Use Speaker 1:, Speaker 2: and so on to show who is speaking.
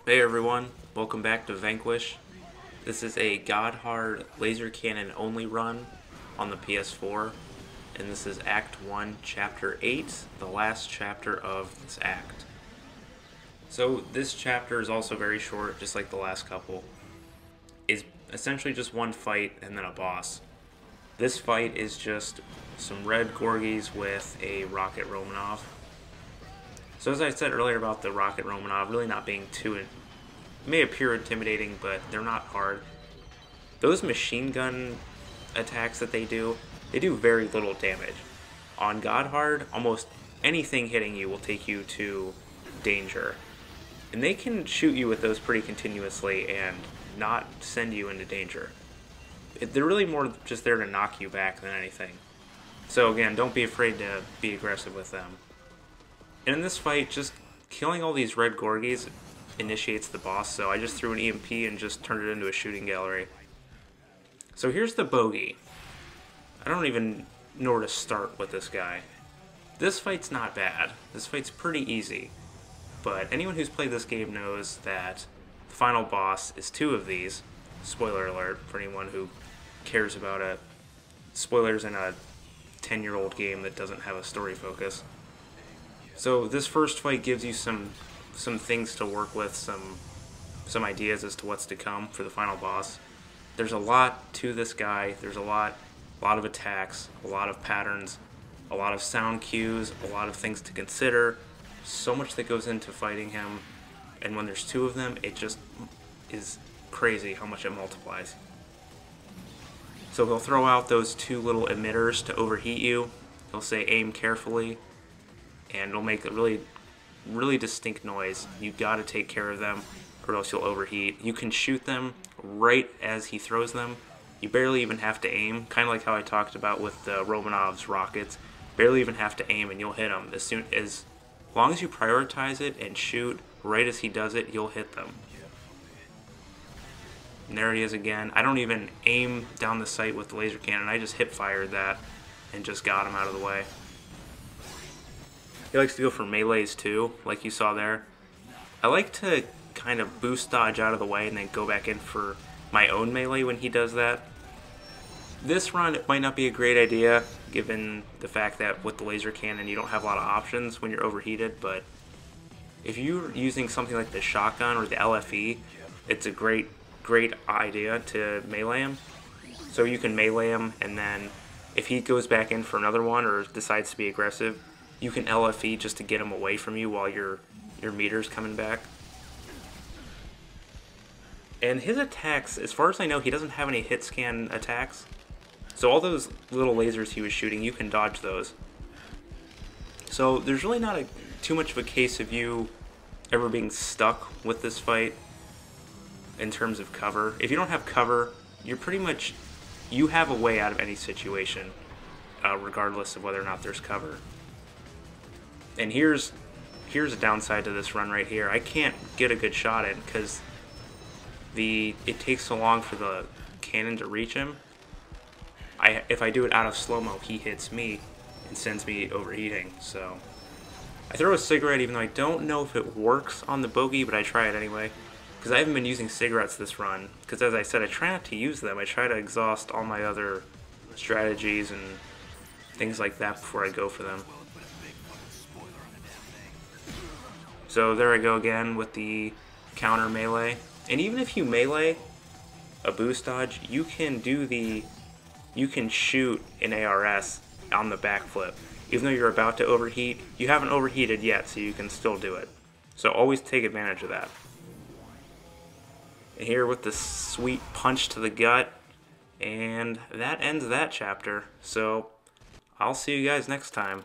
Speaker 1: Hey everyone, welcome back to Vanquish. This is a God Hard laser cannon only run on the PS4, and this is Act 1, Chapter 8, the last chapter of this act. So this chapter is also very short, just like the last couple. It's essentially just one fight and then a boss. This fight is just some red Gorgies with a Rocket Romanov. So as I said earlier about the Rocket Romanov really not being too, may appear intimidating, but they're not hard. Those machine gun attacks that they do very little damage. On God Hard, almost anything hitting you will take you to danger. And they can shoot you with those pretty continuously and not send you into danger. They're really more just there to knock you back than anything. So again, don't be afraid to be aggressive with them. And in this fight, just killing all these red Gorgies initiates the boss, so I just threw an EMP and just turned it into a shooting gallery. So here's the bogey. I don't even know where to start with this guy. This fight's not bad. This fight's pretty easy. But anyone who's played this game knows that the final boss is two of these. Spoiler alert for anyone who cares about it. Spoilers in a 10-year-old game that doesn't have a story focus. So this first fight gives you some things to work with, some ideas as to what's to come for the final boss. There's a lot to this guy. There's a lot of attacks, a lot of patterns, a lot of sound cues, a lot of things to consider. So much that goes into fighting him, and when there's two of them, it just is crazy how much it multiplies. So he'll throw out those two little emitters to overheat you. He'll say aim carefully, and it'll make a really distinct noise. You gotta take care of them or else you'll overheat. You can shoot them right as he throws them. You barely even have to aim, kind of like how I talked about with the Romanov's rockets. Barely even have to aim and you'll hit them. As long as you prioritize it and shoot right as he does it, you'll hit them. And there he is again. I don't even aim down the sight with the laser cannon. I just hip fired that and just got him out of the way. He likes to go for melees too, like you saw there. I like to kind of boost dodge out of the way and then go back in for my own melee when he does that. This run, it might not be a great idea, given the fact that with the laser cannon you don't have a lot of options when you're overheated, but if you're using something like the shotgun or the LFE, it's a great idea to melee him. So you can melee him, and then if he goes back in for another one or decides to be aggressive, you can LFE just to get him away from you while your meter's coming back. And his attacks, as far as I know, he doesn't have any hit scan attacks. So all those little lasers he was shooting, you can dodge those. So there's really not too much of a case of you ever being stuck with this fight in terms of cover. If you don't have cover, you're pretty much, you have a way out of any situation, regardless of whether or not there's cover. And here's a downside to this run right here. I can't get a good shot in because it takes so long for the cannon to reach him. If I do it out of slow-mo, he hits me and sends me overheating. So I throw a cigarette even though I don't know if it works on the bogey, but I try it anyway. Because I haven't been using cigarettes this run. Because as I said, I try not to use them. I try to exhaust all my other strategies and things like that before I go for them. So there I go again with the counter melee. And even if you melee a boost dodge, you can shoot an ARS on the backflip. Even though you're about to overheat, you haven't overheated yet, so you can still do it. So always take advantage of that. And here with the sweet punch to the gut, and that ends that chapter. So I'll see you guys next time.